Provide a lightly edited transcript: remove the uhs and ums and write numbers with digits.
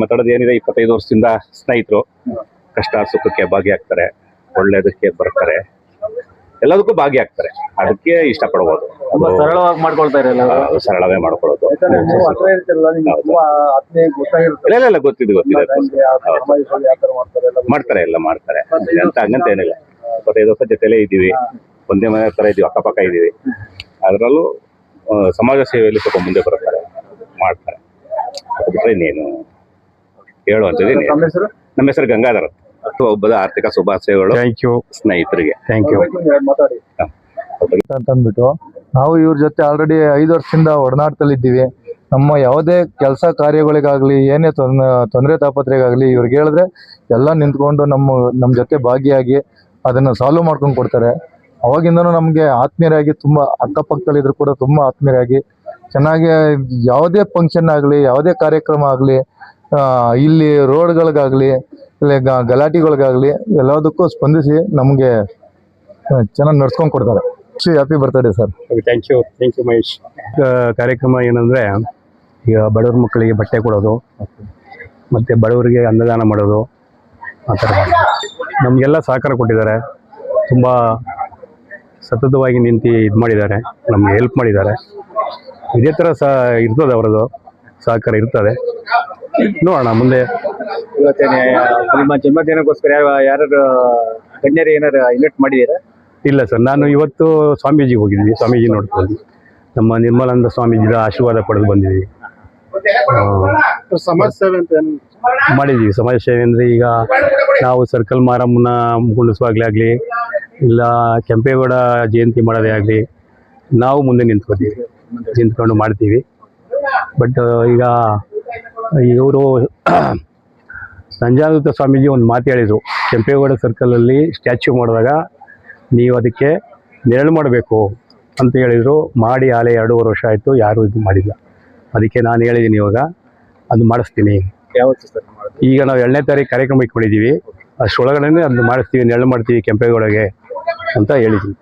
ಮಾತಾಡೋದು ಏನಿದೆ, 25 ವರ್ಷದಿಂದ ಸ್ನೇಹಿತರು, ಕಷ್ಟ ಸುಖಕ್ಕೆ ಭಾಗಿಯಾಗ್ತಾರೆ, ಒಳ್ಳೇದಕ್ಕೆ ಬರ್ತಾರೆ, ಎಲ್ಲದಕ್ಕೂ ಭಾಗಿಯಾಗ್ತಾರೆ. ಅದಕ್ಕೆ ಇಷ್ಟಪಡ್ಬೋದು. ಸರಳವಾಗಿ ಮಾಡ್ಕೊಳ್ತಾ ಇರಲ್ಲ, ಸರಳವೇ ಮಾಡ್ಕೊಳ್ಳೋದು. ಇಲ್ಲ ಗೊತ್ತಿದೆ ಮಾಡ್ತಾರೆ, ಎಲ್ಲ ಮಾಡ್ತಾರೆ ಅಂತ ಹಂಗಂತ ಏನಿಲ್ಲ. 25 ವರ್ಷ ಜೊತೆಲೇ ಇದ್ದೀವಿ, ಒಂದೇ ಮನೆ ತರ ಇದೀವಿ, ಅಕ್ಕಪಕ್ಕ ಇದೀವಿ. ಅದರಲ್ಲೂ ಸಮಾಜ ಸೇವೆಯಲ್ಲಿ ಸ್ವಲ್ಪ ಮುಂದೆ ಬರ್ತಾರೆ, ಮಾಡ್ತಾರೆ. ಬಿಟ್ರೆ ಇನ್ನೇನು ಹೇಳುವಂಥದ್ದು. ನಮ್ಮ ಹೆಸರು ಗಂಗಾಧರ್. ಒಬ್ಬದ ಆರ್ಥಿಕ ಶುಭಾಶಯಗಳು ಸ್ನೇಹಿತರಿಗೆ. ಥ್ಯಾಂಕ್ ಯು ಅಂತಂದ್ಬಿಟ್ಟು ನಾವು ಇವ್ರ ಜೊತೆ ಆಲ್ರೆಡಿ 5 ವರ್ಷದಿಂದ ಒಡನಾಟದಲ್ಲಿದ್ದೀವಿ. ನಮ್ಮ ಯಾವುದೇ ಕೆಲಸ ಕಾರ್ಯಗಳಿಗಾಗ್ಲಿ, ಏನೇ ತೊಂದರೆ ತಾಪತ್ರೆಗಾಗ್ಲಿ ಇವ್ರಿಗೆ ಹೇಳಿದ್ರೆ ಎಲ್ಲ ನಿಂತ್ಕೊಂಡು ನಮ್ಮ ಜೊತೆ ಭಾಗಿಯಾಗಿ ಅದನ್ನ ಸಾಲ್ವ್ ಮಾಡ್ಕೊಂಡು ಕೊಡ್ತಾರೆ. ಅವಾಗಿಂದನೂ ನಮಗೆ ಆತ್ಮೀಯರಾಗಿ, ತುಂಬಾ ಅಕ್ಕಪಕ್ಕದಲ್ಲಿದ್ರು ಕೂಡ ತುಂಬಾ ಆತ್ಮೀಯರಾಗಿ ಚೆನ್ನಾಗಿ ಯಾವುದೇ ಫಂಕ್ಷನ್ ಆಗಲಿ, ಯಾವುದೇ ಕಾರ್ಯಕ್ರಮ ಆಗಲಿ, ಇಲ್ಲಿ ರೋಡ್ಗಳಿಗಾಗ್ಲಿ, ಇಲ್ಲ ಗಲಾಟೆಗಳಿಗಾಗ್ಲಿ ಎಲ್ಲದಕ್ಕೂ ಸ್ಪಂದಿಸಿ ನಮಗೆ ಚೆನ್ನಾಗಿ ನಡ್ಸ್ಕೊಂಡು ಕೊಡ್ತಾರೆ. Happy birthday sir. Thank you Mahesh. ಕಾರ್ಯಕ್ರಮ ಏನಂದ್ರೆ, ಈಗ ಬಡವ್ರ ಮಕ್ಕಳಿಗೆ ಬಟ್ಟೆ ಕೊಡೋದು, ಮತ್ತೆ ಬಡವರಿಗೆ ಅನ್ನದಾನ ಮಾಡೋದು, ಆ ಥರ ನಮಗೆಲ್ಲ ಸಹಕಾರ ಕೊಟ್ಟಿದ್ದಾರೆ. ತುಂಬ ಸತತವಾಗಿ ನಿಂತು ಇದು ಮಾಡಿದ್ದಾರೆ, ನಮಗೆ ಹೆಲ್ಪ್ ಮಾಡಿದ್ದಾರೆ. ಇದೇ ಥರ ಇರ್ತದೆ, ಅವರದು ಸಹಕಾರ ಇರ್ತದೆ. ನೋಡೋಣ ಮುಂದೆ. ನಿಮ್ಮ ಜನ್ಮದಿನಕ್ಕೋಸ್ಕರ ಯಾರು ಗಣ್ಯರು ಏನಾರು ಇನ್ವೈಟ್ ಮಾಡಿದ್ದೀರಾ? ಇಲ್ಲ ಸರ್, ನಾನು ಇವತ್ತು ಸ್ವಾಮೀಜಿಗೆ ಹೋಗಿದ್ವಿ, ಸ್ವಾಮೀಜಿ ನೋಡ್ಕೊಂಡು ನಮ್ಮ ನಿರ್ಮಲಾನಂದ ಸ್ವಾಮೀಜಿದ ಆಶೀರ್ವಾದ ಪಡೆದು ಬಂದಿದ್ದೀವಿ. ಸಮಾಜ ಸೇವೆ ಅಂತ ಮಾಡಿದ್ದೀವಿ. ಸಮಾಜ ಸೇವೆ ಅಂದರೆ ಈಗ ನಾವು ಸರ್ಕಲ್ ಮಾರಮ್ಮನ ಕುಂಡಿಸುವಾಗಲೇ ಆಗಲಿ, ಇಲ್ಲ ಕೆಂಪೇಗೌಡ ಜಯಂತಿ ಮಾಡೋದೇ ಆಗಲಿ, ನಾವು ಮುಂದೆ ನಿಂತ್ಕೊಂಡು ಮಾಡ್ತೀವಿ. ಬಟ್ ಈಗ ಇವರು ಸಂಜಾನಂದ ಸ್ವಾಮೀಜಿ ಒಂದು ಮಾತು ಹೇಳಿದರು, ಕೆಂಪೇಗೌಡ ಸರ್ಕಲಲ್ಲಿ ಸ್ಟ್ಯಾಚ್ಯೂ ಮಾಡಿದಾಗ ನೀವು ಅದಕ್ಕೆ ನೆರಳು ಮಾಡಬೇಕು ಅಂತ ಹೇಳಿದರು. ಮಾಡಿ ಆಲೆ 2.5 ವರ್ಷ ಆಯಿತು, ಯಾರೂ ಇದು ಮಾಡಿಲ್ಲ. ಅದಕ್ಕೆ ನಾನು ಹೇಳಿದ್ದೀನಿ, ಇವಾಗ ಅದು ಮಾಡಿಸ್ತೀನಿ. ಯಾವತ್ತು ಸರ್? ಈಗ ನಾವು 2ನೇ ತಾರೀಕು ಕಾರ್ಯಕ್ರಮ ಇಟ್ಕೊಂಡಿದ್ದೀವಿ, ಅಷ್ಟರೊಳಗಡೆ ಅದನ್ನು ಮಾಡಿಸ್ತೀವಿ, ನೆರಳು ಮಾಡ್ತೀವಿ ಕೆಂಪೇಗೌಡಗೆ ಅಂತ ಹೇಳಿದ್ವಿ.